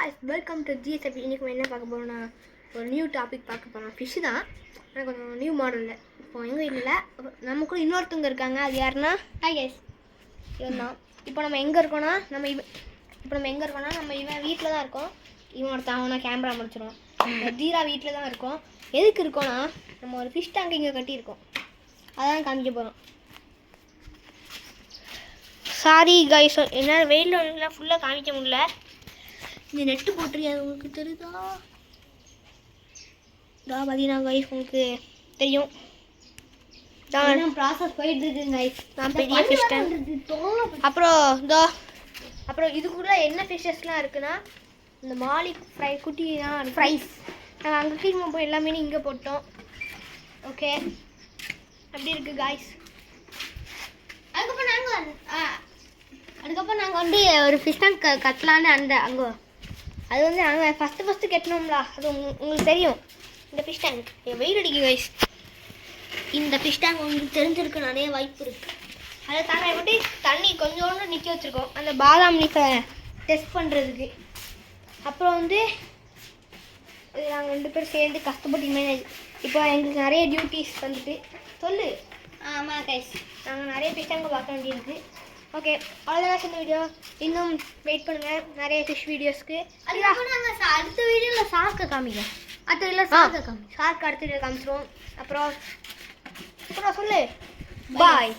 guys, welcome to GSP. இன்னைக்கு என்ன பார்க்க போறோம்னா ஒரு நியூ டாபிக் பார்க்க போறோம். ஃபிஷ் தான். ஆனா கொஞ்சம் நியூ மாடல்ல. இப்போ எங்க வீட்ல நம்ம கூட இன்னொருத்தங்க இருக்காங்க. அது யாருன்னா ஹாய் गाइस. இவன்தான். இப்போ நம்ம எங்க இருக்கோம்னா நம்ம இவன் வீட்ல தான் இருக்கோம். இவன் ஒருத்தவனா கேமரா முடிச்சிரோம். தீரா வீட்ல தான் இருக்கோம். எதுக்கு இருக்கோம்னா நம்ம ஒரு ஃபிஷ் டேங்க் இங்க கட்டி இருக்கோம். அதான் காமிக்க போறோம். சாரி गाइस, என்னால வெயில்ல ஃபுல்லா காமிக்க முடியல. இந்த நெட்டு போட்டிருக்கேன், உங்களுக்கு தெரியுதா? பார்த்தீங்கன்னா கைஸ் உங்களுக்கு தெரியும் தான் ப்ராசஸ் போயிட்டு இருக்கு கைஸ். நான் பெரிய ஃபிஷ் டேங்க். அப்புறம் இதுக்குள்ள என்ன ஃபிஷஸ்லாம் இருக்குன்னா இந்த மாலி ஃப்ரை குட்டி தான் ஃப்ரைஸ். நாங்கள் அங்கே கீழே போய் எல்லாமே இங்கே போட்டோம். ஓகே, அப்படி இருக்கு கைஸ். அதுக்கப்புறம் நாங்கள் வந்து ஒரு ஃபிஷ் டேங்க் கட்டலான்னு அங்கே அது வந்து நாங்கள் ஃபஸ்ட்டு கட்டணும்ல. அது உங்களுக்கு தெரியும். இந்த ஃபிஷ் டேங்க் வெயில் அடிக்கு கைஸ். இந்த ஃபிஷ் டேங்க் உங்களுக்கு தெரிஞ்சிருக்கு, நிறைய வாய்ப்பு இருக்குது. அதை தானே போட்டு தண்ணி கொஞ்சோண்டு நிற்க வச்சுருக்கோம் அந்த பாதாம் நீக்கை டெஸ்ட் பண்ணுறதுக்கு. அப்புறம் வந்து நாங்கள் 2 பேரும் சேர்ந்து கஷ்டப்பட்டு மேனேஜ். இப்போ எங்களுக்கு நிறைய டியூட்டிஸ் வந்துட்டு சொல்லு. ஆமாம் கைஸ், நாங்கள் நிறைய ஃபிஷ் டேங்கை பார்க்க வேண்டியிருக்கு. ஓகே, அவ்வளோதான் இந்த வீடியோ. இன்னும் வெயிட் பண்ணுங்கள் நிறைய ஃபிஷ் வீடியோஸ்க்கு. நாங்கள் அடுத்த வீடியோவில் ஷார்க்கை காமிக்கிறோம். அடுத்த வீடியோவில் ஷார்க் அடுத்த வீடியோ காமிச்சிருவோம். அப்புறம் சொல்லு பாய்.